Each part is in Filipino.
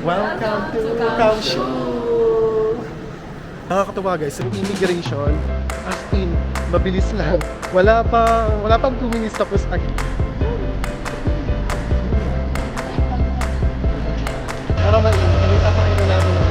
Welcome to Kaohsiung! Nakakatuwa guys, yung immigration, as in, mabilis lang. Wala pang 2 minutes tapos para mainit ako ito namin.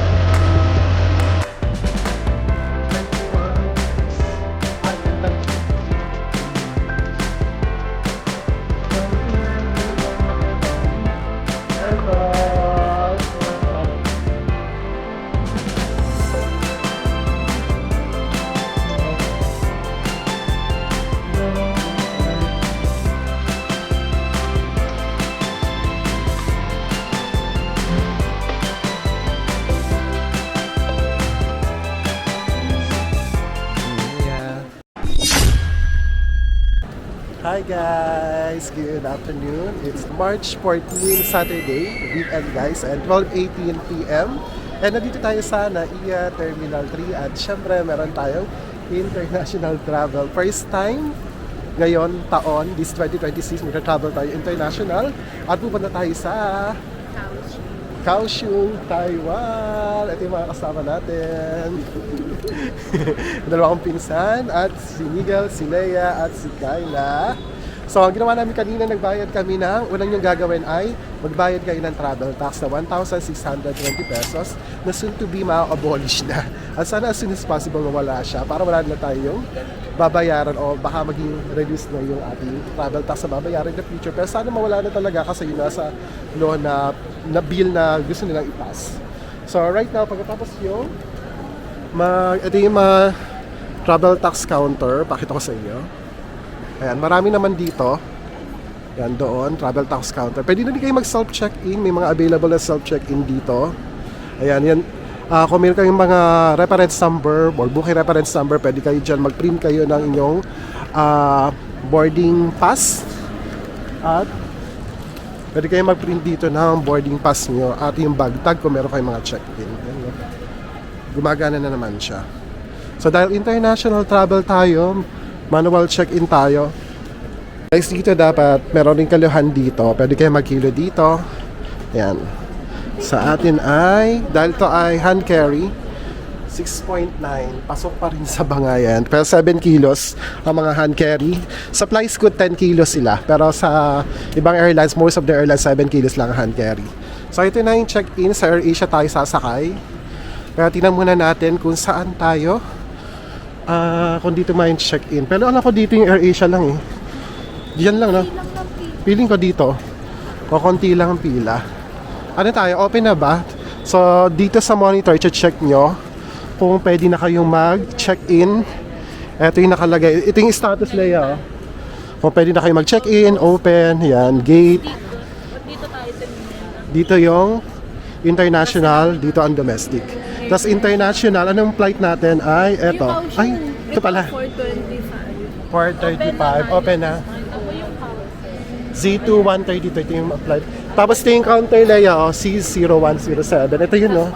Hi guys! Good afternoon. It's March 14, Saturday, weekend guys, and 12:18 p.m. And nandito tayo sa NAIA Terminal 3 at syempre meron tayong international travel. First time ngayon taon, this 2026, magta-travel tayo international at pupunta tayo sa Kaohsiung, Taiwan. Ito yung mga kasama natin. Dalawa kong pinsan at si Miguel, si Leia at si Kyla. So ang ginawa namin kanina, nagbayad kami ng, unang yung gagawin ay magbayad kayo ng travel tax na 1,620 pesos na soon to be ma-abolish na. At sana as soon as possible mawala siya para wala na tayong babayaran o baka maging reduce na yung ating travel tax na babayaran in the future. Pero sana mawala na talaga kasi yun nasa law na bill na gusto nilang ipas. So right now, pagkatapos yung ito yung travel tax counter, pakita ko sa inyo. Ayan, marami naman dito. Yan, doon, travel tax counter. Pwede na din kayo mag-self-check-in. May mga available na self-check-in dito. Ayan, yan. Kung meron kayong mga reference number or booking reference number, pwede kayo dyan mag-print kayo ng inyong boarding pass. At pwede kayo mag-print dito ng boarding pass nyo at yung bag tag kung meron kayong mga check-in. Gumagana na naman siya. So dahil international travel tayo, manual check-in tayo. Guys, dito dapat meron rin kaluhan dito. Pwede kayo mag-kilo dito. Ayan. Sa atin ay, dahil to ay hand carry, 6.9. Pasok pa rin sa bangayan. Pero 7 kilos ang mga hand carry. Supplies ko 10 kilos sila. Pero sa ibang airlines, most of the airlines, 7 kilos lang hand carry. So ito na yung check-in. Sa AirAsia tayo sasakay. Kaya tingnan muna natin kung saan tayo. Kung dito may check-in. Pero alam ko dito yung AirAsia lang eh. Diyan lang, no? Feeling ko dito. Konti lang ang pila. Ano tayo? Open na ba? So, dito sa monitor, check nyo kung pwede na kayong mag-check-in. Ito yung nakalagay. Ito yung status layout. Kung pwede na kayong mag-check-in, open, yan, gate. Dito yung international, dito ang domestic. Tapos international, anong flight natin ay eto. Ay, ito pala. 4:35. Open na. Z2 132, ito yung flight. Tapos ito yung counter layout, C0107. Ito yun, no?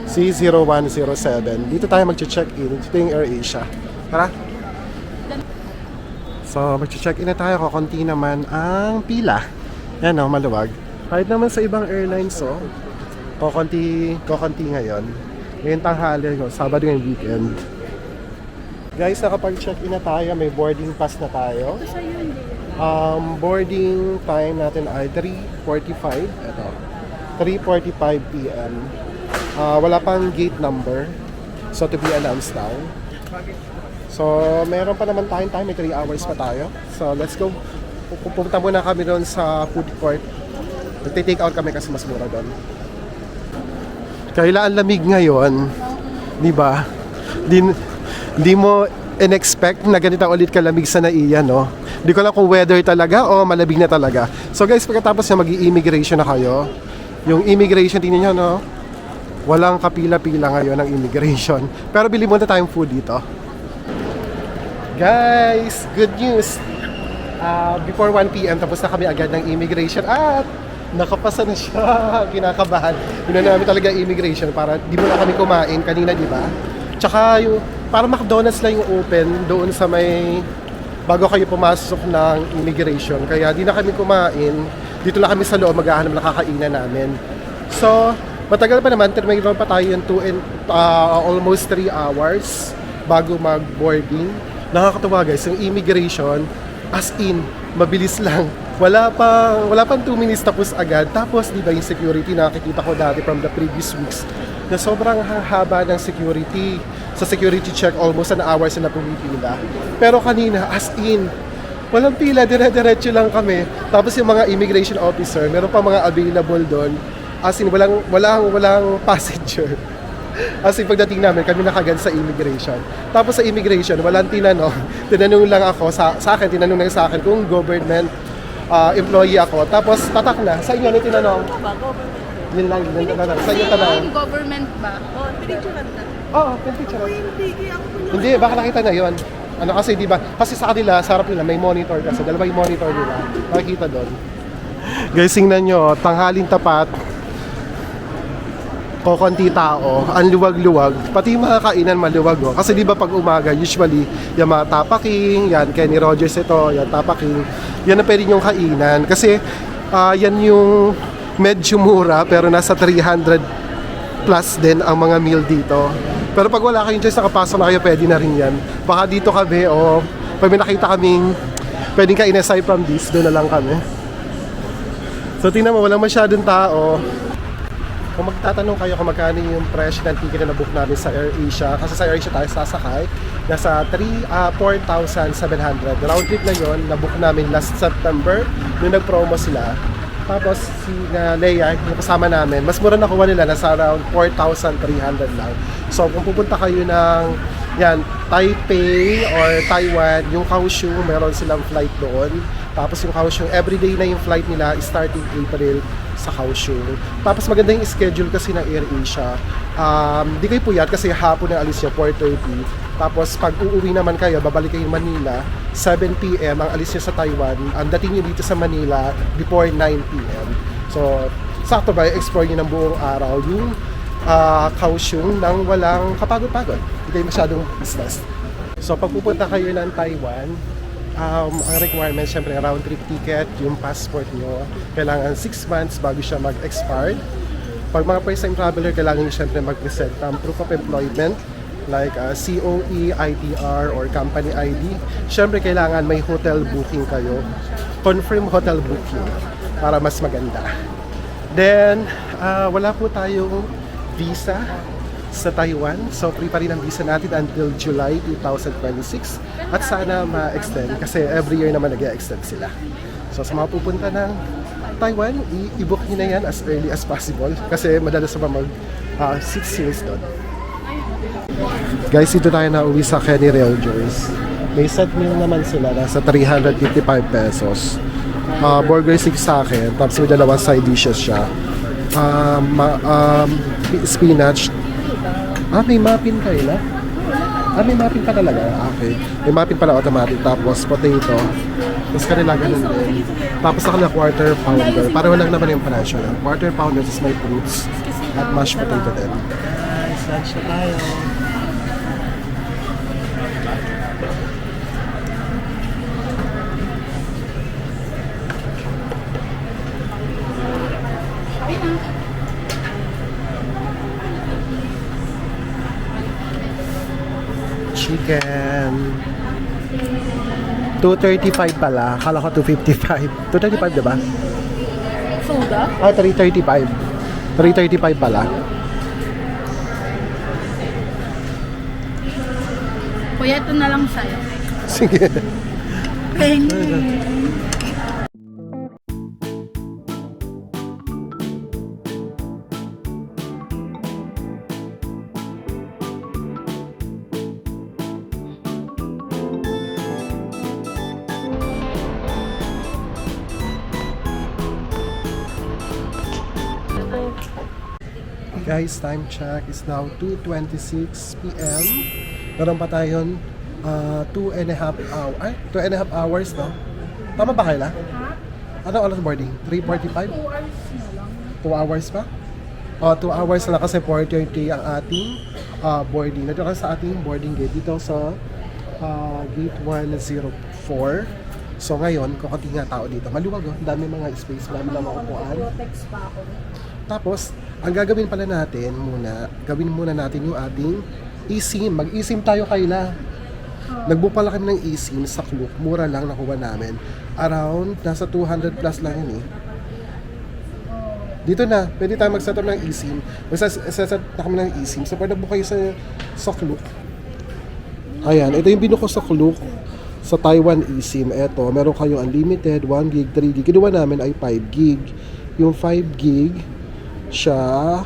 C0107. Dito tayo mag-check-in. Ito yung AirAsia. Tara. So, mag-check-in na tayo. Kukunti naman ang pila. Yan, no? Maluwag. Kahit naman sa ibang airlines, oh. Kukunti ngayon. Ngayon tanghali, Sabado yung weekend. Guys, nakapag-check-in na tayo. May boarding pass na tayo. Boarding time natin ay 3:45. Ito. 3:45 p.m. Wala pang gate number. So, to be announced now. So, meron pa naman tayong time. May 3 hours pa tayo. So, let's go. Pupunta muna kami doon sa food court. Nagtitake out kami kasi mas mura doon. Kailan ang lamig ngayon, di ba? Di mo in-expect na ganito ulit kalamig sa NAIA, no? Di ko lang kung weather talaga o malamig na talaga. So guys, pagkatapos na mag-i-immigration na kayo, yung immigration, tingnan nyo, no? Walang kapila-pila ngayon ng immigration. Pero bili muna tayong food dito. Guys, good news! Before 1 p.m. tapos na kami agad ng immigration at nakapasa na siya. Kinakabahan. Yun na namin talaga immigration para di mo na kami kumain kanina, di ba? Tsaka yung, para McDonald's lang yung open doon sa may, bago kayo pumasok ng immigration. Kaya di na kami kumain. Dito lang kami sa loob maghahanap ng kakainan namin. So, Matagal pa naman, mayroon pa tayo yung almost 3 hours bago mag-boarding. Nakakatuwa guys, yung immigration, as in, mabilis lang. Wala pang 2 minutes tapos agad. Tapos, di ba yung security, nakikita ko dati from the previous weeks, na sobrang haba ng security. Sa security check, almost an hour sila pumipila. Pero kanina, as in, walang pila, dire-diretso lang kami. Tapos yung mga immigration officer, meron pa mga available doon. As in, walang passenger. As in, pagdating namin, kami nakagad sa immigration. Tapos sa immigration, walang tinanong. Tinanong lang ako, tinanong lang sa akin kung government employee ako. Tapos tatak na. Sa inyo, ano tinanong? Yun lang. Sa inyo tanong. Government ba? O, pinicturean na. Oo, picture. Hindi, baka nakita na yon. Ano kasi, di ba? Kasi sa kanila, sa harap nila, may monitor kasi. Dalawa yung monitor nila. Nakikita doon. Guys, tingnan nyo, tanghaling tapat. Kokonti tao, ang luwag-luwag. Pati yung mga kainan maluwag, oh. Kasi di ba pag umaga, usually, yung mga tapaking, yan, Kenny Rogers ito, yan, tapaking, yan ang pwede nyong kainan. Kasi, yan yung medyo mura, pero nasa 300 plus din ang mga meal dito. Pero pag wala kayong choice, nakapasok na kayo, pwede na rin yan. Baka dito kami, o pag may nakita kaming pwedeng kain aside from this, doon na lang kami. So tingnan mo, walang masyadong tao. Kung magtatanong kayo kung magkano yung presyo ng ticket na nabook namin sa AirAsia, kasi sa AirAsia tayo sasakay, nasa 4,700. Round trip na yon, nabook namin last September, nung nag-promo sila. Tapos si Leia, yung kasama namin, mas mura nakuha nila, nasa around 4,300 lang. So kung pupunta kayo ng yan, Taipei or Taiwan, yung Kaohsiung, meron silang flight doon. Tapos yung Kaohsiung, everyday na yung flight nila starting April sa Kaohsiung. Tapos maganda yung schedule kasi ng AirAsia. Di kayo puyat kasi hapon na alis nyo, 4:30. Tapos pag uuwi naman kayo, babalik kayo Manila, 7 p.m. ang alis nyo sa Taiwan. Ang dating nyo dito sa Manila before 9 p.m. So, sakto ba, explore nyo ng buong araw yung Kaohsiung nang walang kapagod-pagod. Hindi kayo masyadong business. So, pag pupunta kayo ng Taiwan, ang requirement, syempre, round trip ticket, yung passport nyo, kailangan 6 months bago siya mag-expire. Pag mga first time traveler, kailangan nyo syempre mag-present ng proof of employment, like COE, ITR, or company ID. Syempre, kailangan may hotel booking kayo. Confirm hotel booking para mas maganda. Then, wala po tayong visa sa Taiwan. So, free pa rin ang visa natin until July 2026. At sana ma-extend kasi every year naman nag-extend sila. So, sa mga pupunta ng Taiwan, i-book nyo na yan as early as possible kasi madalas pa mag 6 years doon. Guys, dito tayo na uwi sa Kenny Rogers. May set meal naman sila, nasa 355 pesos. Burger 6 sa akin, tapos may dalawang side dishes siya. Spinach. May muffin kayo na? May muffin pa talaga? Okay. May muffin pala automatic. Tapos potato. Tapos kanila ganun din. Tapos nakala quarter pounder. Para walang naman yung presyo. Quarter pounder, tapos may fruits. At mashed potato din. Nice, lunch na tayo. Chicken. 235 pala. Akala ko 255. 235 diba? Soda? 335. 335 pala. Kuya, ito na lang sa'yo. Sige. Thank you. Guys, time check is now 2:26 p.m. Meron pa tayong 2.5 hours, no? Tama ba Kayla? Anong oras boarding? 3:45? 2 hours pa? 2 hours na kasi 4:30 ang ating boarding. Nandito kasi sa ating boarding gate dito sa gate 104. So ngayon, kukunti nga tao dito. Maluwag, oh. Dami mga space, dami lang mga upuan. Tapos, ang gagawin pala natin gawin muna natin yung ating eSIM. Mag-eSIM tayo Kayla. Nagbook pala kami ng eSIM sa Klook. Mura lang nakuha namin. Around, nasa 200 plus lang yun eh. Dito na, pwede tayo mag-set up ng eSIM. Mag-set na kami ng eSIM. So, pwede nagbook kayo sa Klook. Ayan, ito yung binuko sa Klook. Sa Taiwan eSIM. Ito, meron kayong unlimited, 1 gig, 3 gig. Kinuha namin ay 5 gig. Yung 5 gig, siya,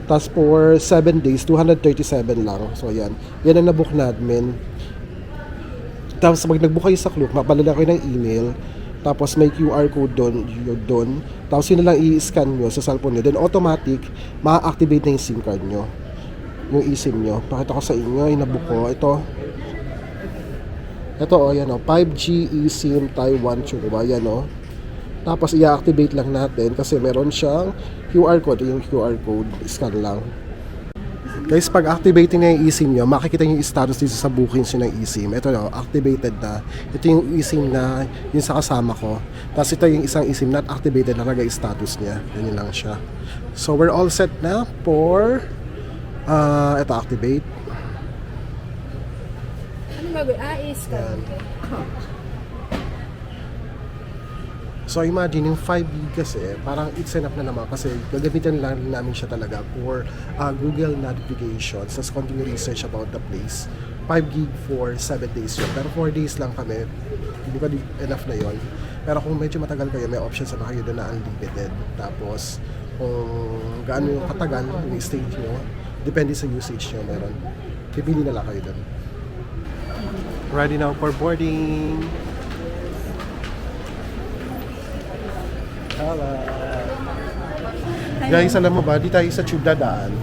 tapos for 7 days, 237 lang. So, ayan. Yan ang nabook namin. Tapos, pag nagbook kayo sa Klook, mapalala kayo ng email. Tapos, may QR code doon. Tapos, yun na lang i-scan nyo sa cellphone nyo. Then, automatic, ma-activate na yung SIM card nyo. Yung eSIM nyo. Pakita ko sa inyo, yung nabook ko. Ito, yan 5G eSIM Taiwan Chuba. Yan, Tapos, i-activate lang natin kasi meron siyang QR code. Yung QR code, scan lang. Guys, pag activating na yung eSIM nyo, makikita nyo yung status dito sa bookings nyo ng eSIM. Ito activated na. Ito yung eSIM na yung sa kasama ko. Tapos ito yung isang eSIM not activated na yung status niya. Ganyan lang siya. So, we're all set na for ito, activate. Ano gagawin? Is-scan. So imagine yung 5 gig kasi parang it's enough na naman kasi gagamitin lang namin siya talaga for Google notifications as continue research about the place. 5 gig for 7 days yun. Pero 4 days lang kami. Hindi ba enough na yon? Pero kung medyo matagal kayo, may options na kayo doon na unlimited. Tapos kung gaano yung katagal yung stage nyo, depende sa usage nyo meron. Pipili na lang kayo doon. Ready now for boarding. Hello. Guys, alam mo ba, di tayo sa tube dadaan.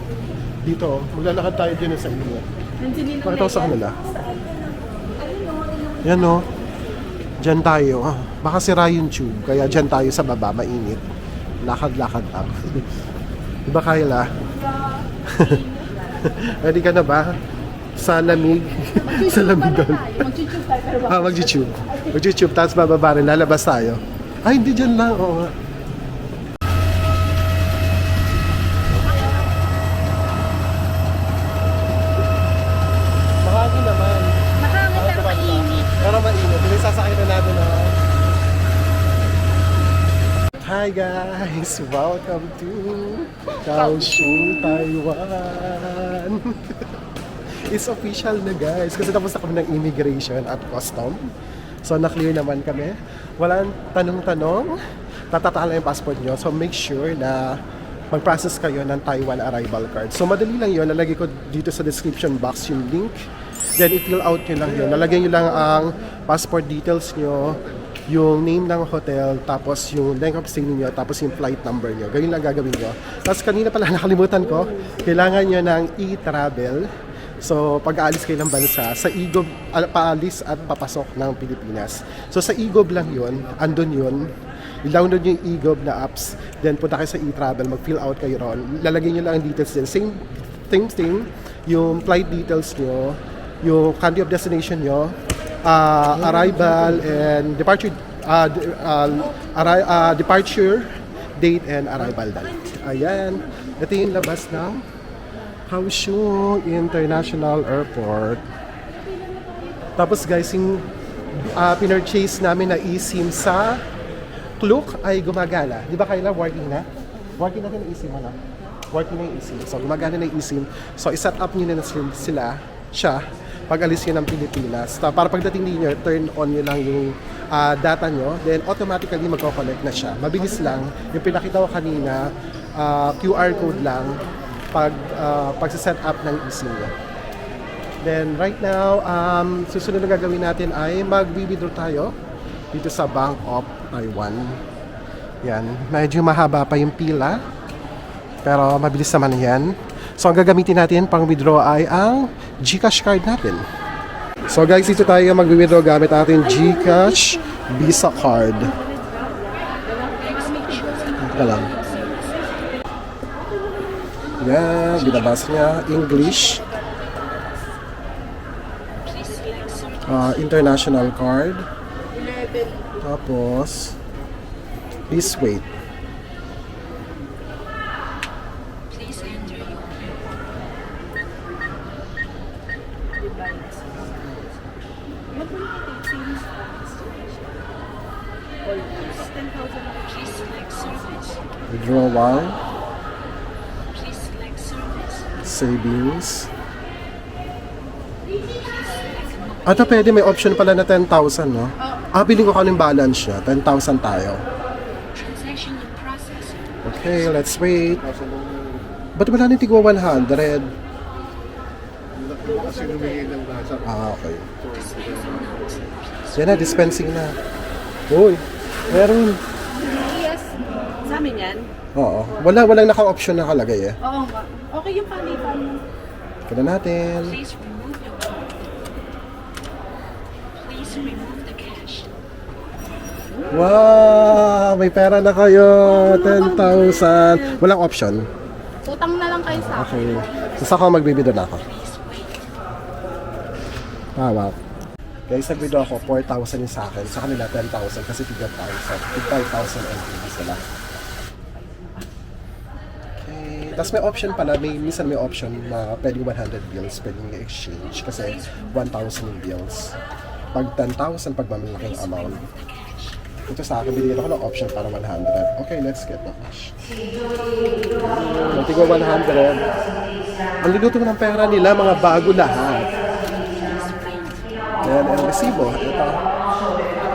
Dito, maglalakad tayo dyan sa inyo. Pakita ko sa kanila. Yan Dyan tayo. Baka sira yung tube, kaya dyan tayo sa baba, mainit. Lakad-lakad lang. Diba Kayla? Ready ka na ba? Sa lamig. Sa lamig doon. Mag-tube tayo. Mag-tube. Mag-tube, tapos bababa rin, lalabas tayo. Ay, hindi dyan lang. Oo nga. Mahangin naman. Mahangin pero mainit. Pero mainit. Hindi sasakay na natin Hi guys! Welcome to Kaohsiung, Taiwan! It's official na guys. Kasi tapos na kami ng immigration at custom. So, na-clear naman kami. Walang tanong-tanong. Tatatala yung passport nyo. So, make sure na mag-process kayo ng Taiwan arrival card. So, madali lang yun. Lalagay ko dito sa description box yung link. Then, i-fill out nyo lang yun. Lalagyan nyo lang ang passport details nyo, yung name ng hotel, tapos yung length of stay nyo, tapos yung flight number nyo. Ganyan lang gagawin nyo. Tapos, kanina pala nakalimutan ko, kailangan nyo ng e-travel. So, pag-aalis kayo ng bansa, sa e-GOV, paalis at papasok ng Pilipinas. So, sa e-GOV lang yun, andun yun. I-download nyo yung e-GOV na apps, then punta kayo sa e-travel, mag-fill out kayo ron. Lalagyan nyo lang ang details din. Same thing, yung flight details nyo, yung country of destination nyo, arrival and departure, departure date and arrival date. Ayan, ito yung labas ng Kaohsiung International Airport. Tapos guys, yung pinurchase namin na eSIM sa Klook ay gumagana. Di ba Kayla, working na? Working na yung eSIM mo na? Working na yung eSIM. So gumagana na yung eSIM. So iset up nyo na siya pag alis nyo ng Pilipinas. Para pagdating niyo, turn on nyo lang yung data nyo, then automatically magko-connect na siya. Mabilis lang. Yung pinakita ko kanina, QR code lang pag-set up ng eSIM nyo. Then right now, susunod na gagawin natin ay mag-withdraw tayo dito sa Bank of Taiwan. Yan, medyo mahaba pa yung pila, pero mabilis naman yan. So ang gagamitin natin pang withdraw ay ang GCash card natin. So guys, dito tayo mag-withdraw gamit ating GCash Visa card. Ito lang. Yan, binabasa niya, English. International card. Tapos, please wait. balance. What will you take savings balance? Almost 10,000. Please select service. Withdrawal, Please select service. savings. Ito pwede, may option pala na 10,000, no? Bilhin ko kung anong balance siya. 10,000 tayo. Transaction in process. Okay, let's wait. Ba't wala nang tigwa 100? Okay. Yan na, dispensing na. Uy, meron. Yes. Sa amin yan? Oo. Walang naka-option na kalagay eh. Oo nga. Okay yung palitan. Kaya natin. Please remove your card. Please remove the cash. Wow! May pera na kayo! 10,000! Walang option. Utang na lang kayo sa akin. Okay. So, ako magbibido na ako. Please wait. Wow. Guys, nagbido ako. 4,000 yung sa akin. Sa kanila, 10,000 kasi tig 5,000 LTV sila. Okay. Tapos may option pala. Minsan may option na pwedeng 100 bills, pwedeng i-exchange kasi 1,000 yung bills. Pag 10,000, pag mamalaking amount. Ito sa akin, binigyan ako ng option para 100. Okay, let's get the cash. Tingnan 100. Ang liluto ng pera nila, mga bago lahat. Ayan, ang resibo. Ito.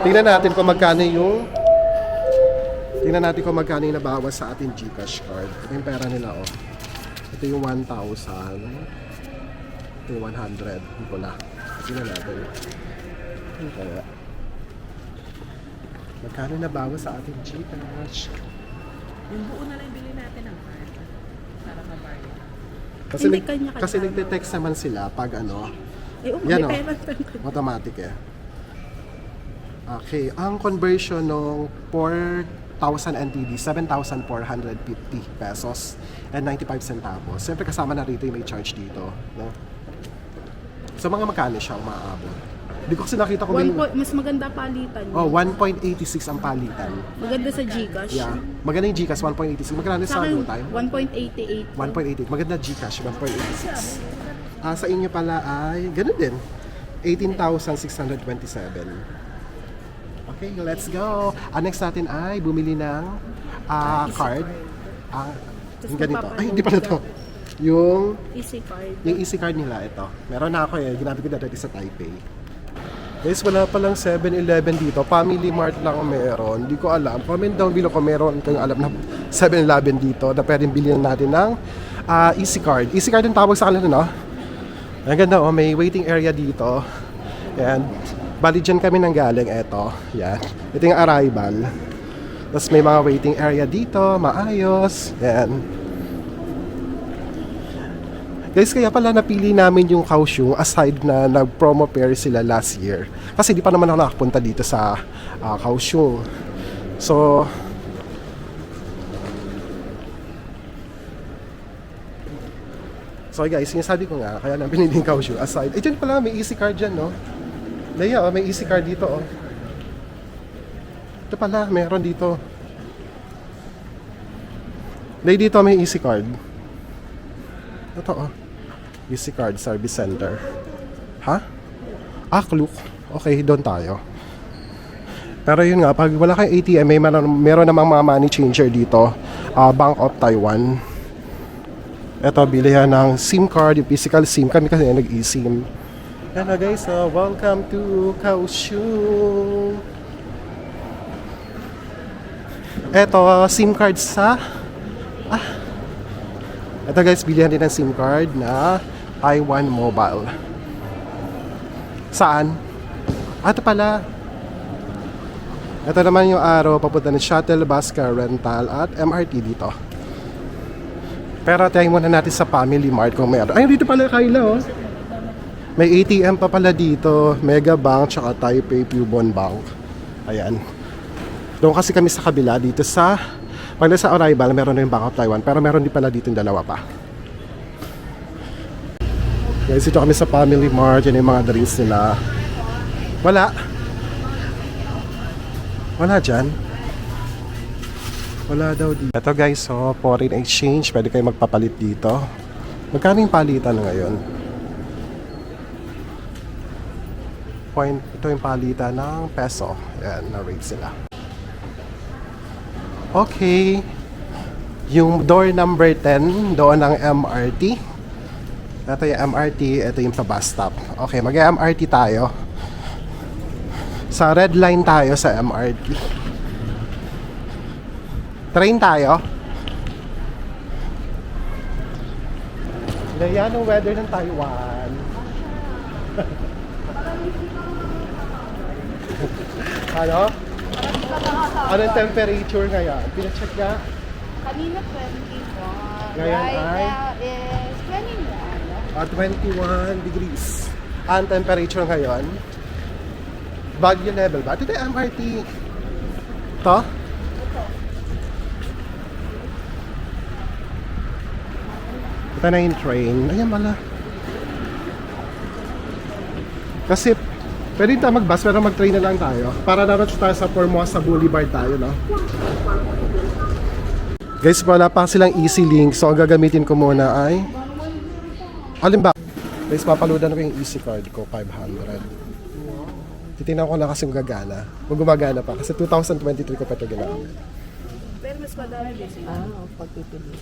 Tingnan natin kung magkano yung nabawas sa ating GCash card. Ito yung pera nila, oh. Ito yung 1,000. Ito yung 100. Yung pula. Tingnan natin. Ano kaya? Magkano nabawas sa ating GCash? Yung buo na lang bili natin ng card para mabayad. Kasi, Hindi kanya-kanya. kasi nagte-text naman sila pag ano. Ay, Yan, may oh. pera. Automatic eh. Okay, ang conversion ng 4,000 NTD, 7,450 pesos and 95 centavos. Siyempre kasama na rito yung may charge dito. No? So mga magkano siya umaabot? Hindi ko kasi nakita ko may... Mas maganda palitan. Oh, 1.86 ang palitan. Maganda sa Gcash. Yeah. Maganda yung Gcash, 1.86. Magkano Sa sa akin, ano tayo? 1.88. 1.88. Maganda Gcash, 1.86. Sa inyo pala ay, ganun din. 18,627. Okay, let's go. Next natin ay bumili ng card. Yung ganito. Ay, hindi pala to. Yung Easy card. easy card nila, ito. Meron na ako eh. Ginamit ko dati sa Taipei. Guys, wala palang 7-Eleven dito. Family Mart lang ang meron. Hindi ko alam. Comment down below kung meron kayong alam na 7-Eleven dito na pwedeng bilhin natin ng easy card. Easy card yung tawag sa kanila, no? Ang ganda, oh. May waiting area dito. Yan. Bali dyan kami nang galing. Eto. Yan. Ito yung arrival. Tapos may mga waiting area dito. Maayos. Yan. Guys, kaya pala napili namin yung Kaohsiung aside na nag-promo pair sila last year. Kasi di pa naman ako nakapunta dito sa Kaohsiung. So, guys, sinasabi ko nga, kaya namin pinili yung Kaohsiung aside. Dyan pala, may easy card dyan, no? Leia, may easy card dito, oh. Ito pala, meron dito. Leia, dito may easy card. Ito, oh. Easy Card Service Center. Ha? Klook. Okay, doon tayo. Pero yun nga, pag wala kang ATM, meron namang mga money changer dito. Bank of Taiwan. Ito, bilihan ng SIM card, yung physical SIM. Kami kasi nag-eSIM. Hello guys, welcome to Kaohsiung. Ito, SIM card sa... Ito guys, bilihan din ng SIM card na Taiwan Mobile. Saan? Ito pala. Ito naman yung araw papunta ng shuttle, bus, car rental at MRT dito. Pero tayo muna natin sa Family Mart kung meron. Ay, dito pala Kyla, oh. May ATM pa pala dito, Mega Bank, tsaka Taipei Pubon Bank. Ayan. Doon kasi kami sa kabila, dito sa... Pag nasa arrival, meron na yung Bank of Taiwan, pero meron din pala dito yung dalawa pa. Guys, ito kami sa Family Mart, yan yung mga drinks nila. Wala. Wala dyan. Wala daw dito. Ito guys, so foreign exchange, pwede kayo magpapalit dito. Magkano yung palitan ngayon? ito yung palitan ng peso. Ayan, na-rate sila. Okay. Yung door number 10, doon ang MRT. Ito yung MRT, ito yung sa bus stop. Okay, mag-MRT tayo. Sa red line tayo sa MRT. Train tayo. Yan ang weather ng Taiwan. Ano? Anong temperature ngayon? Pina-check nga? Kanina 21. Ngayon Right ay? now is 21. 21 degrees. Ang temperature ngayon. Baguio level ba? Ito yung MRT. Ito? Ito na yung train. Ayan pala. Kasi pwede tayo mag-bus pero mag-train na lang tayo. Para naroon tayo sa Formosa Boulevard tayo, no? Guys, wala pa silang easy link. So, ang gagamitin ko muna ay... Alin ba? Guys, papaludan ko yung easy card ko, 500. Titignan ko na kasi kung gagana. Kung gumagana pa. Kasi 2023 ko pa ito ginamit. Pero mas madami din. Pagpipili.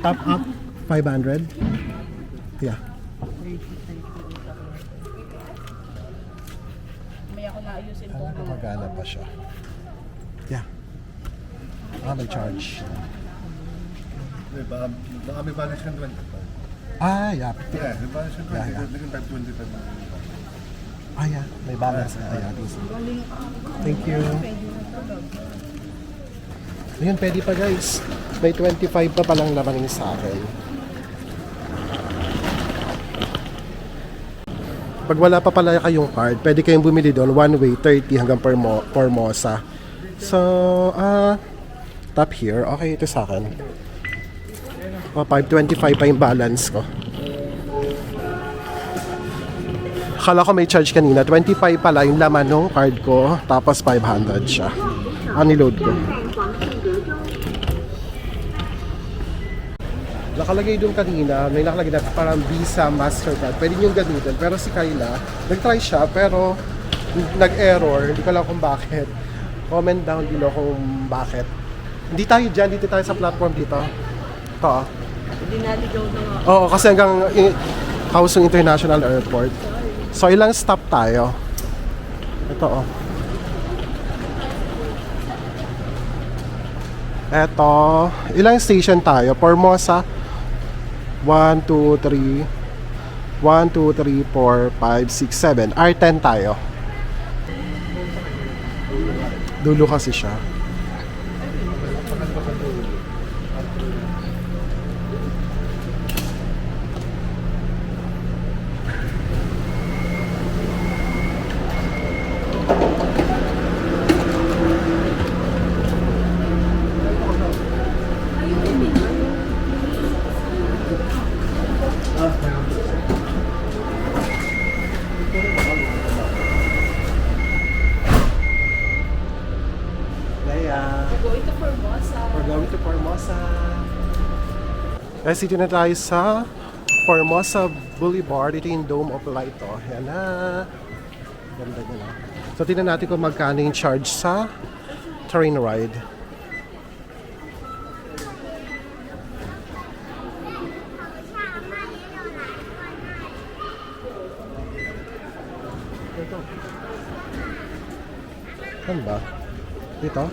Top up, 500. Yeah. May ako naayusin po. Gumagana pa siya. Yeah. May charge. Baka may balance kang 25. Yeah. Yeah, may balance kang 25. Yeah, yeah. Naging 525 na. Yeah. May balance. Thank you. Ayun, pwede pa guys. May 25 pa palang laman sa akin. Pag wala pa pala kayong card, pwede kayong bumili doon. One way, 30 hanggang Formosa. So, top here. Okay, ito sa akin. 525 pa yung balance ko. Akala ko may charge kanina. 25 pala yung laman ng card ko. Tapos 500 siya. Niload ko. Nakalagay doon kanina, may nakalagay na parang Visa, Mastercard. Pwede nyo gamitin. Pero si Kayla, nag-try siya pero nag-error. Hindi ko alam kung bakit. Comment down below kung bakit. Hindi tayo dyan, dito tayo sa platform dito. Ito. Hindi naligaw na nga. Oo, kasi hanggang Kaohsiung International Airport. So, ilang stop tayo? Ito, oh. Ito. Ilang station tayo? Formosa. 1, 2, 3. 1, 2, 3, 4, 5, 6, 7. R10 tayo. Dulo kasi siya. Going to Formosa. We're going to Formosa. Guys, dito na tayo sa Formosa Boulevard. Ito yung Dome of Light. Oh. Yan na. Ganda nyo na. So, tingnan natin kung magkano yung charge sa train ride. Ito. Saan ba? Dito?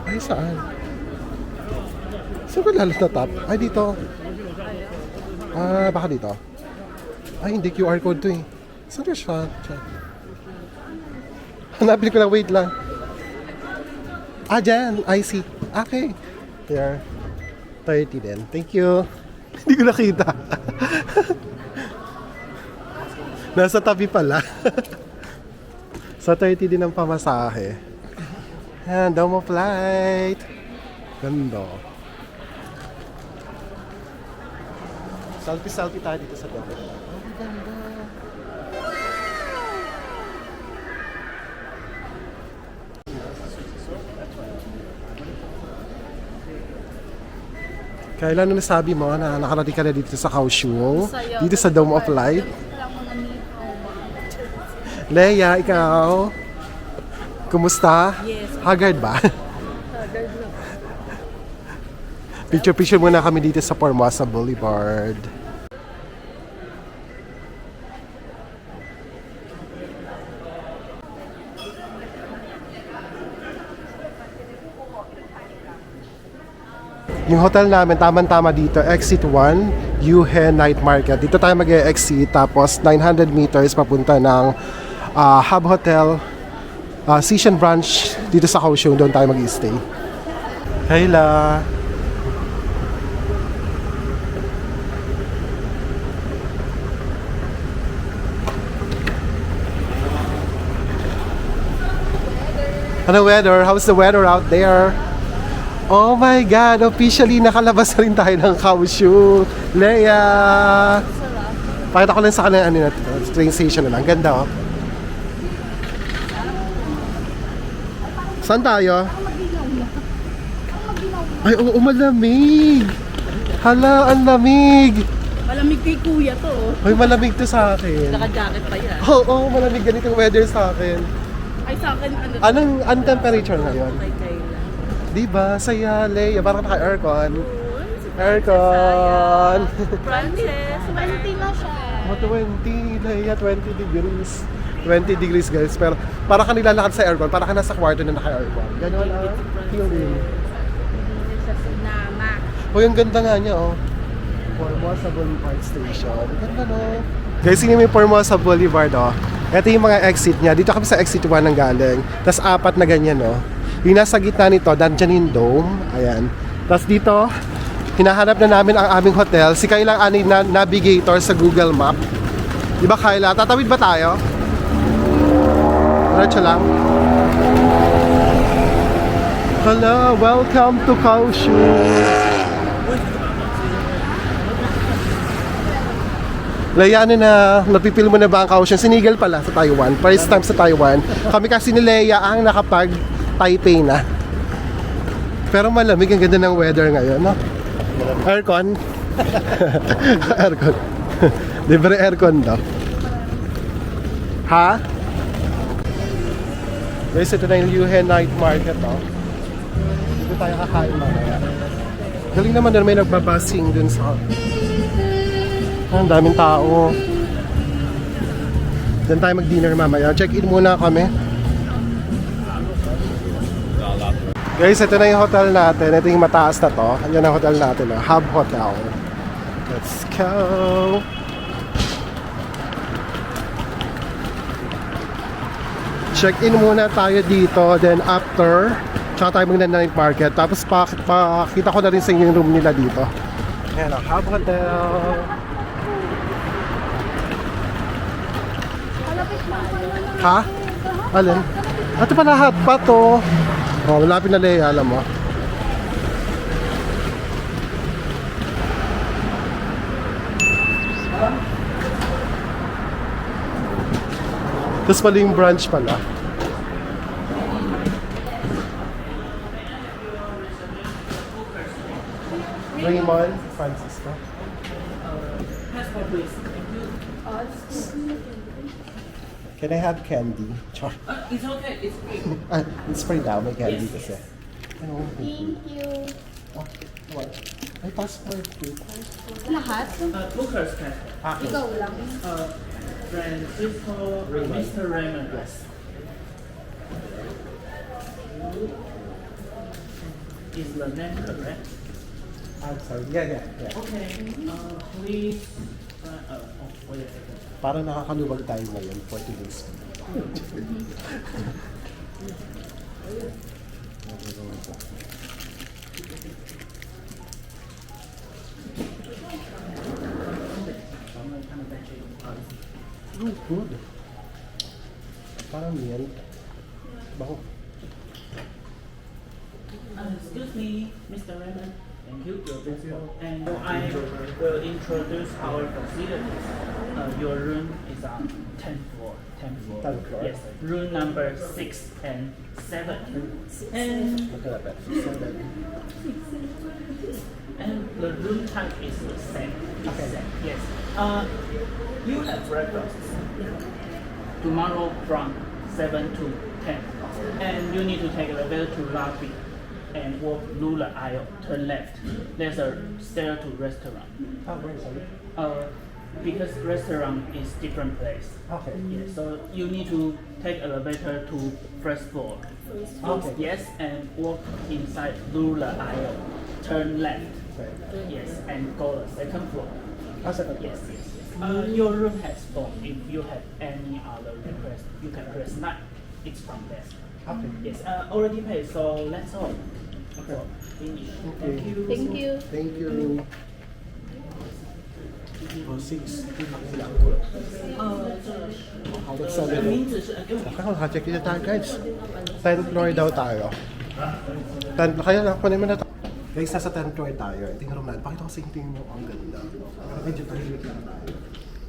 Ay, saan? Saan ko lalas na top? Ay, dito. Baka dito. Ay, hindi QR code to eh. Saan ko siya? Hanapin ko lang, wait lang. Dyan. I see. Okay. There. 30 din. Thank you. Hindi ko nakita. Nasa tabi pala. Sa 30 din ang pamasahe. Yan, Dome of Light. Ganda. Selfie tayo dito sa gabi. Oh, ganda. Kailan na nasabi mo na nakarating ka na dito sa Kaohsiung? Saya. Dito sa Dome of Light? Kailangan mo na nito. Leia, ikaw? Kumusta? Yes. Haggard ba? Haggard lang. Picture-picture muna kami dito sa Formosa Boulevard. Yung hotel namin, tamang-tama dito, Exit 1, Yuhe Night Market. Dito tayo mag-exit, tapos 900 meters papunta ng Hub Hotel, Sishan Branch, dito sa Kaohsiung, doon tayo mag-stay. Kayla! Ano weather? How's the weather out there? Oh my God! Officially, nakalabas na rin tayo ng Kaohsiung. Leia! Pakita ko lang sa kanila ano na train station na lang. Ganda oh. Saan tayo? Ay, oo, malamig! Hala, ang lamig! Malamig kay kuya to. Oh. Ay, malamig to sa akin. Naka-jacket pa yan. Oo, malamig ganitong weather sa akin. Ay sa akin, ano Anong temperature ngayon? kay Kayla. Diba? Saya, Leia. Parang naka-aircon. Aircon! Frances, 20 na siya. 20, Leia, 20 degrees. 20 degrees guys, pero para ka nilalakad sa aircon, para ka nasa kwarto na naka-aircon. Ganon ang feeling. Siya sinama. O yung ganda nga niya oh. Formosa Boulevard Station. Ganda no? Guys, yun yung Formosa Boulevard oh. Ito yung mga exit niya. Dito kami sa exit 1 ng galing. Tapos 4 na ganyan oh. Yung nasa gitna nito, nandiyan yung dome. Ayan. Tapos dito, hinahanap na namin ang aming hotel. Si Kayla ang na navigator sa Google Map. Diba Kayla? Tatawid ba tayo? Diretso lang. Hello, welcome to Kaohsiung. Leia, ano na, napipil mo na ba ang Kaohsiung? Sinigil pala sa Taiwan. First time sa Taiwan. Kami kasi ni Leia ang nakapag-Taipei na. Pero malamig, ang ganda ng weather ngayon, no? Aircon. Aircon. Libre aircon daw. Ha? Guys, ito na yung Yuhe Night Market, no? Dito tayo kakain mamaya. Galing naman doon, may nagbabasing dun sa... Ang daming tao. Diyan tayo mag-dinner mamaya. Check-in muna kami. Guys, ito na yung hotel natin. Ito yung mataas na to. Yan ang hotel natin, no? Hub Hotel. Let's go! Check-in muna tayo dito. Then after, tsaka tayo mag-night market. Tapos pakita ko na rin sa inyo yung room nila dito. Yan ang Hub Hotel. Ha? Alin? Ito pala hot pa to. Oh, malapit na Leia, alam mo. Tapos pala yung branch pala. Raymond Francisco. Can I have candy? Char. It's okay, it's free. It's free daw, may candy kasi. Ano? Thank you. Oh, what? May passport too. Lahat? Two cars can. Akin. Ikaw lang. Francisco, Mr. Raymond. Yes. Is the name correct? I'm sorry. Yeah. Okay. Please. Wait a second. Parang nakakaluwag tayo ngayon for today's Oh, good. Parang milk. Bango. Excuse me, Mr. Raymond. Thank you. You're welcome. And I will introduce our facilities. Your room is on 10th floor. 10th floor. 10th floor. Yes. Room number 6 and 7. And the room type is the same. Okay. Same. Yes. You have breakfast tomorrow from 7 to 10. And you need to take the elevator to lobby and walk Lula aisle, turn left. There's a stair to restaurant. Ah, where is it? Because restaurant is different place. Okay. Yes, so you need to take elevator to first floor. Okay. Yes, and walk inside Lula aisle, turn left. Okay. Yes, and go the second floor. Ah, second floor. Yes, yes, yes. Your room has phone. If you have any other request, you can press 9. It's from there. Okay. Yes, already paid, so that's all. Okay. So, finish. Okay. Thank you. Thank you. Thank you. Oh, 6. 名字是Check it tayo guys. 10th floor daw tayo. 10th, kaya lang, kunin mo na tayo. Guys, nasa 10th floor tayo. Ito yung room natin. Pakita ko sa inyo mo, ang ganda. Medyo tahimik lang tayo.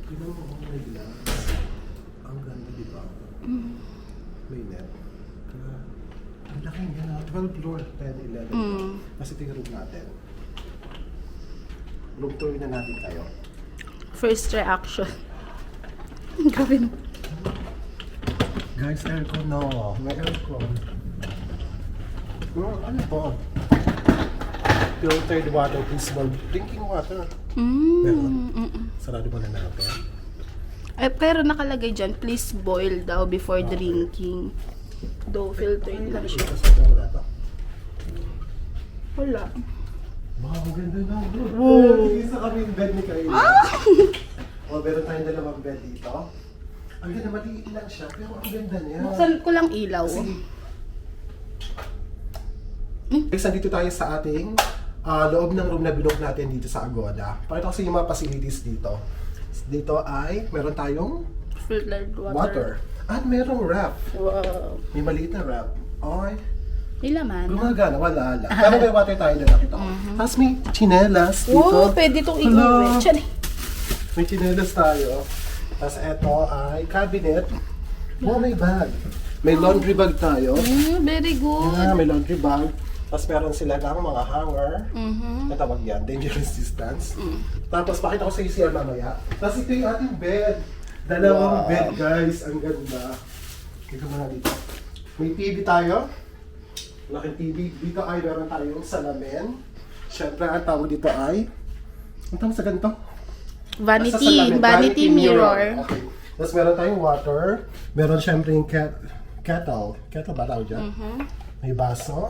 Tingnan mo, may glass. Ang ganda, di ba? May net. Ang laki nga, 12th floor, 10, 11. Kasi ito yung room natin. Room tour na natin tayo. First reaction. Grabe na. Guys, aircon no. May aircon. Oh, ano po? Filtered water, please. Drinking water. Meron. Sarado ba na natin? Pero nakalagay dyan, please boil daw before drinking. Though filtered lang siya. Wala to. Wala. Wow, ang ganda na. Wow! Tigisa kami yung bed ni Kayla. Oh, meron tayong dalawang bed dito. Ang ganda, maliit lang siya, pero ang ganda niya. Buksan ko lang ilaw. Sige. Guys, nandito tayo sa ating loob ng room na binook natin dito sa Agoda. Pakita ko sa inyo yung mga facilities dito. Dito ay meron tayong Filtered water. At merong wrap. Wow. May maliit na wrap. Ay, May laman. gumagana, wala lang. Pero may water tayo na nakita ko. Tapos may chinelas dito. Wow, pwede itong Hala. iuwi. Tiyan eh. May chinelas tayo. Tapos eto ay cabinet. Wow, may bag. May laundry bag tayo. Very good. May laundry bag. Tapos meron sila ng mga hanger. Natawag yan, dangerous distance. Tapos pakita ko sa iyo siya mamaya. Tapos ito yung ating bed. Dalawang bed guys, ang ganda. Ito mga dito. May TV tayo. Malaking TV. Dito ay meron tayong salamin. Siyempre ang tawag dito ay, ang tawag sa ganito? Basta salamin. Vanity mirror. Okay. Tapos meron tayong water. Meron siyempre yung kettle. Kettle ba tawag dyan? May baso.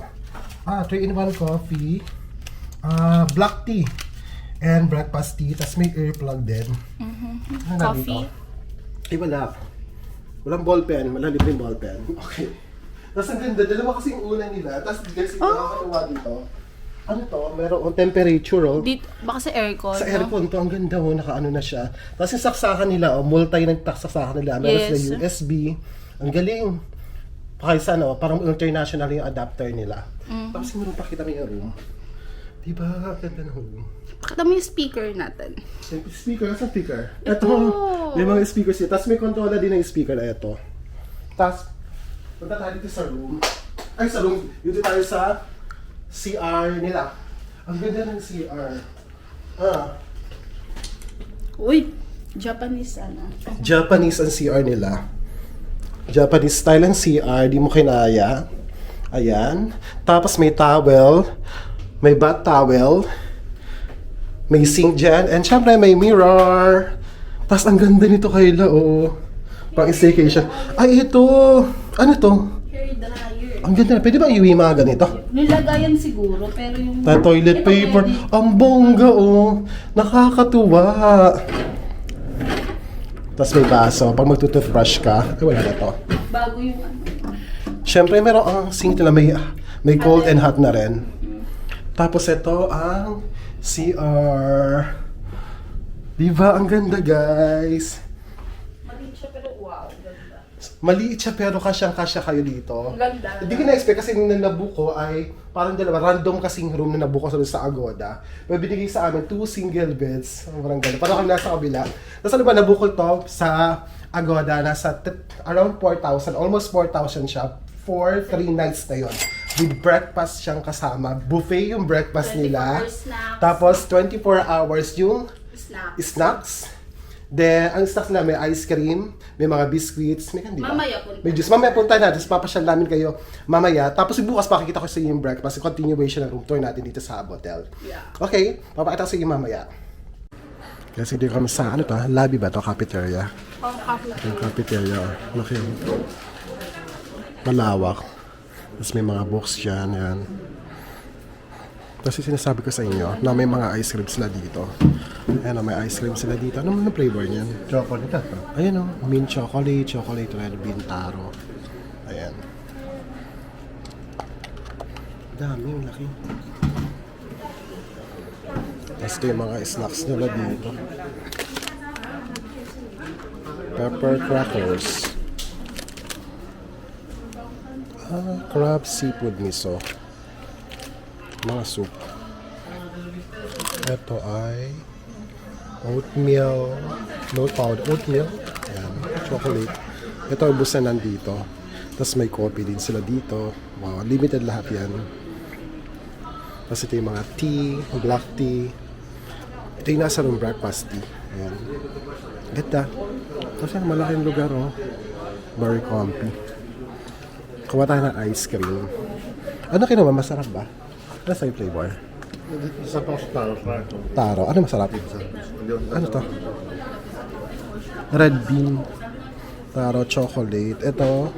3-in-1 coffee. Black tea. And breakfast tea. Tapos may earplug din. Ano Coffee. Ay, wala. Walang ballpen. Wala libreng ballpen. Okay. Tapos ang ganda. Dalawa kasi yung una nila. Tapos guys, yung nakakatuwa dito. Ano to? Meron temperature. Oh. Baka sa aircon. Sa no? aircon to, ang ganda mo, nakaano na siya. Tapos yung saksakan nila, multi ng saksakan nila. Meron Yes. sila USB. Ang galing. Pakaysa, no? Parang international yung adapter nila. Tapos meron pa kita may room. Diba? Ganda ng room. Pakita mo yung speaker natin. Speaker, nasa speaker? Ito. May mga speakers dito. Tapos may controller din ng speaker na ito. Tapos, punta tayo dito sa room. Ay, sa room. Dito tayo sa CR nila. Ang ganda ng CR. Uy, Japanese ano. Japanese ang CR nila. Japanese style ang CR, di mo kinaya. Ayan. Tapos may towel, may bath towel, may sink dyan, and syempre may mirror. Tapos ang ganda nito Kayla, oh. Pang staycation. Ay, ito. Ano to? Hair dryer. Ang ganda. Pwede bang iwi mga ganito? Nilagayan siguro, pero yung... Toilet Ito paper. pwede. Ang bongga, oh. Nakakatuwa. Tapos may baso. Pag magtutoothbrush ka, ay wala na to. Bago yung ano. Siyempre, meron ang sink nila. May cold and hot na rin. Tapos ito ang CR. Diba? Ang ganda, guys. Maliit siya pero wow, ganda. Maliit siya pero kasyang-kasya kayo dito. Ganda. Hindi ko na-expect kasi nung nabuko ay parang dalawa, random kasing room na nabuko sa Agoda. Pero binigay sa amin 2 single beds. Parang gano'n. Parang kami nasa kabila. Tapos ano ba, nabuko to sa Agoda, nasa around 4,000, almost 4,000 siya for 3 nights na yun. With breakfast siyang kasama. Buffet yung breakfast 24 nila. snacks. Tapos 24 hours yung Snacks. snacks. Then, ang snacks nila, may ice cream, may mga biscuits, may candy ba? Mamaya punta. May juice. Mamaya punta na, tapos papasyal namin kayo mamaya. Tapos bukas pakikita ko sa inyo yung breakfast, yung continuation ng room tour natin dito sa Abotel. Yeah. Okay, papakita ko sa inyo mamaya. Kasi dito kami sa, ano to, lobby ba to, cafeteria? Oh, coffee. Yung cafeteria, laki yun. Malawak. Tapos may mga books dyan, yan. Kasi sinasabi ko sa inyo na may mga ice cream sila dito. Ayan o, may ice cream sila dito. Ano man flavor niyan? Chocolate ito. Ayan o, mint chocolate, chocolate red bean taro. Ayan. Dami, yung laki. Tapos ito yung mga snacks nila dito. Pepper crackers. Crab seafood miso. Mga soup. Ito ay oatmeal, milk powder, oatmeal, ayan, chocolate. Ito ubos na nandito. Tapos may coffee din sila dito. Wow, limited lahat yan. Tapos ito yung mga tea, black tea. Ito yung nasa room breakfast tea. Ayan. Ganda. Tapos yan, malaking lugar oh. Very comfy. Kuha tayo ng ice cream. Ano kinuha? Masarap ba? Ano sa'yo flavor? Isa pa sa taro. Taro. Ano masarap? Ano to? Red bean. Taro chocolate. Ito.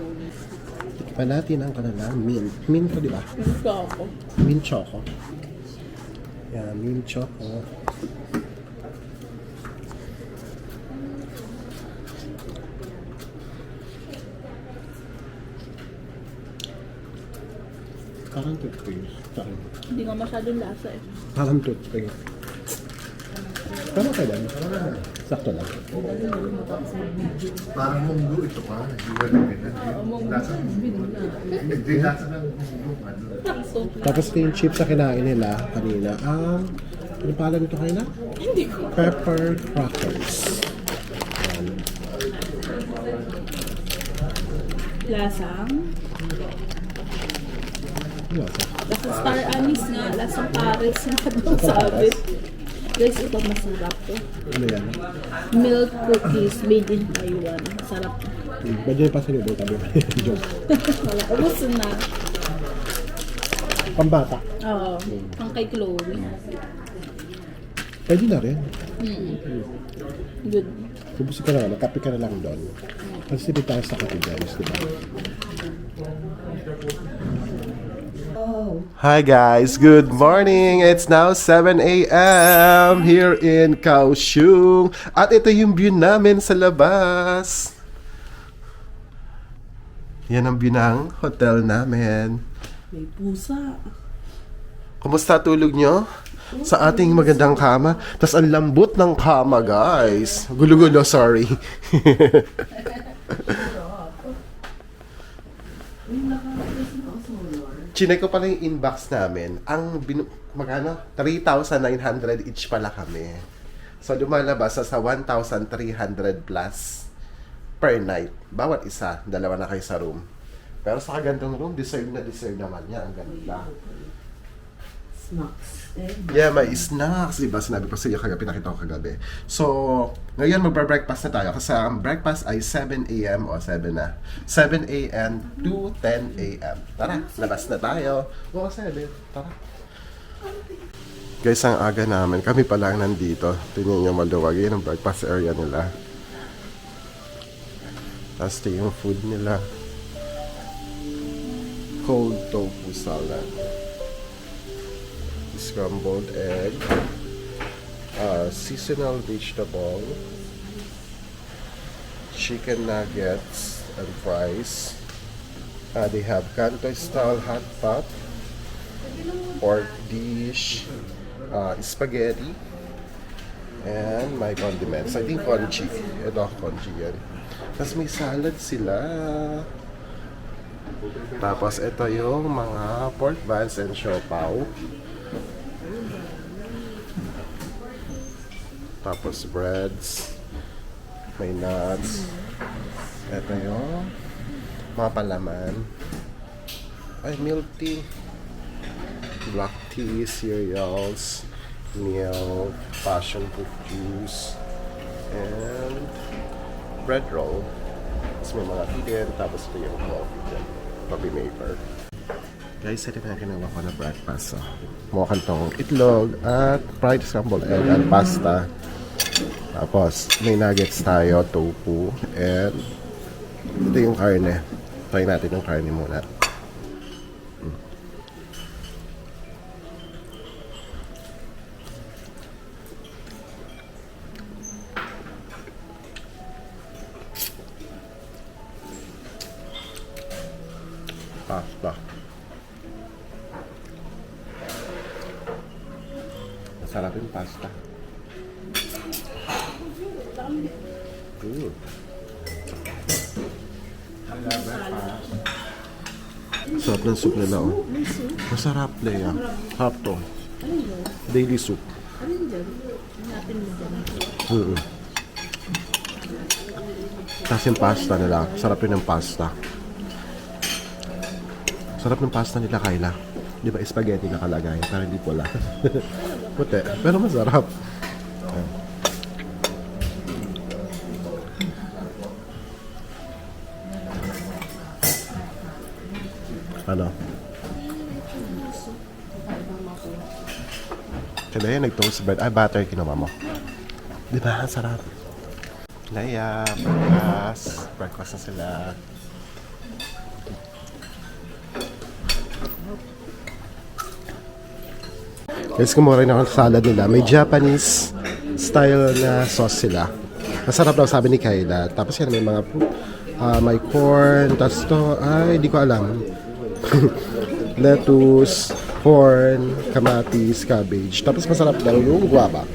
Tikpan natin ang kanilang mint. Mint to, di ba? Choco. Mint choco. Yan, mint choco. Parang toothpaste. Hindi nga masyadong lasa eh. Parang toothpaste. Tama ka lang. Sakto lang. Parang munggo ito pa. Hindi ko alam yun. Lasa hindi lasa ng munggo. Tapos ito yung chips na kinain nila kanina. Ano pala nito kanina? Hindi ko. Pepper crackers. Yan. Lasang. Ano ito? Lasang star anise nga. Lasang pares. Ang sabi. Guys, ito masarap to. Ano yan? Milk cookies made in Taiwan. Sarap. Medyo yung pasalubong tabi. Joke. Wala. Ubus na. Pambata. Oo. Ang kay Chloe. Pwede na rin. Good. Kubusog ka na lang. Magkape ka na lang doon. Kasi dito tayo sa kape guys. Diba? Hi guys, good morning. It's now 7 a.m. here in Kaohsiung. At ito yung view namin sa labas. Yan ang view ng hotel namin. May pusa. Kumusta tulog nyo? Sa ating magandang kama. Tas ang lambot ng kama guys. Gulo-gulo, sorry. Chinay ko pala yung inbox namin. Magkano? 3,900 each pala kami. So, lumalabas sa 1,300 plus per night. Bawat isa, dalawa na kayo sa room. Pero sa kagandang room, deserve naman niya. Ang ganda. Snacks. Yeah, may snacks. Diba? Sinabi ko sa iyo kagabi, pinakita ko kagabi. So, ngayon magbe-breakfast na tayo. Kasi ang breakfast ay 7 a.m. o 7 na. 7 a.m. to 10 a.m. Tara, labas na tayo. O, 7. Tara. Guys, ang aga namin. Kami pa lang nandito. Tingnan nyo maluwag. Yan ang breakfast area nila. Tapos ito yung food nila. Cold tofu salad. Scrambled egg, seasonal vegetable, chicken nuggets and fries. They have Canton style hot pot, pork dish, spaghetti, and my condiments. I think congee. Ito, congee yan. Tapos may salad sila. Tapos ito yung mga pork buns and siopaw. Tapos breads. May nuts. Ito yung mga palaman. Ay, milk tea. Black tea, cereals, milk, passion fruit juice, and bread roll. Tapos may mga chicken, tapos ito yung coffee maker. Guys, ito na kinuha ko na breakfast. Mukha tong itlog at fried scrambled egg at pasta. Tapos, may nuggets tayo, tofu, and ito yung karne. Try natin yung karne muna. Pasta. Masarap yung pasta. Sarap ng soup nila, oh. Masarap, Leia. Sarap to. Daily soup. Tapos yung pasta nila. Sarap yun ng pasta. Sarap ng pasta nila, Kyla. Di ba, spaghetti nakalagay, pero hindi pula. Puti, pero masarap. Ayan. Ano? Kaya yan, nag-toast bread. Ay, butter kinuha mo. Di ba, ang sarap. Leia, breakfast. Breakfast na sila. Guys, kumuha rin ako ng salad nila. May Japanese style na sauce sila. Masarap daw, sabi ni Kyla. Tapos yan, may mga may corn. Tapos to, ay, di ko alam. Lettuce, corn, kamatis, cabbage. Tapos masarap daw yung guava.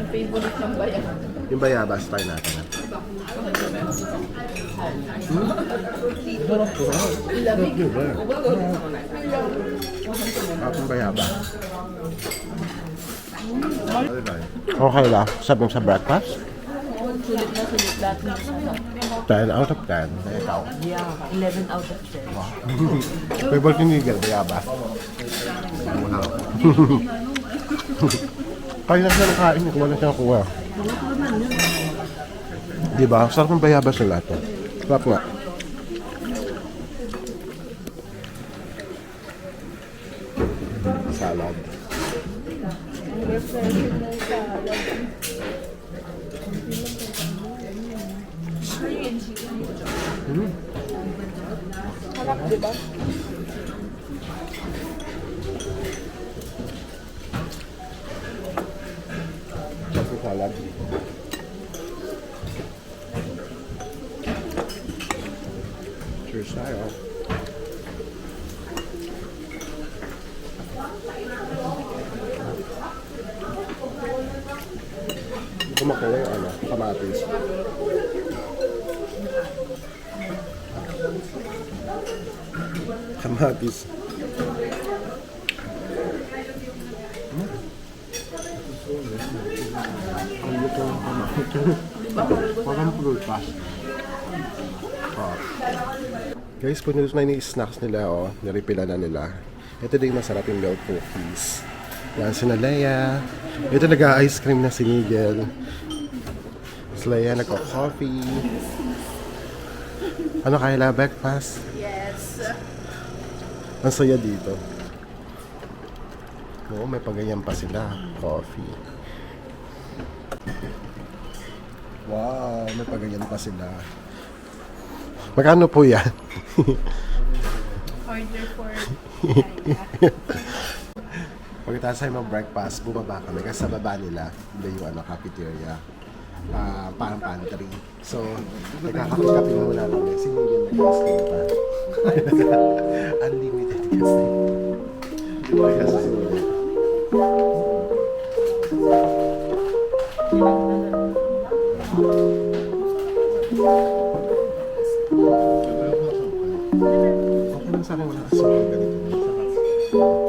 Favorite ng bayan. Yung bayabas, try natin. Ang bayabas. Okay lang. Sabi mo sa breakfast? Sulit na sulit lahat ng sarap. 10 out of 10. Ikaw. Yeah, 11 out of 10. Favorite yung nigel, bayabas. Kaya na siya nakain, kuha na siya kuha. Diba? Sarap ng bayabas ng lahat. Sarap nga. Salad. Harap, di ba? Sarap salad. Cheers tayo. Kumakuha yung ano, kamatis. Kamatis. Ang luto ng kamatis. Parang pulutas. Guys, kung na yung snacks nila, oh, niripila na nila. Ito din masarap yung milk cookies. Yan si Leia. Ito nag-ice cream na si Miguel. Si Leia nagko-coffee. Ano kaya breakfast? Yes. Ang saya dito. Oo, may pagayan pa sila. Coffee. Wow, may pagayan pa sila. Magkano po yan? Order for Pagkatapos tayo mag-breakfast, bumaba kami kasi sa baba nila, hindi yung ano, cafeteria. Parang pantry. So, nagkakape-kape muna kami. Si Miguel nag-ice pa. Unlimited kasi. Di ba kasi si Miguel? Okay lang sa akin, wala kasi ganito.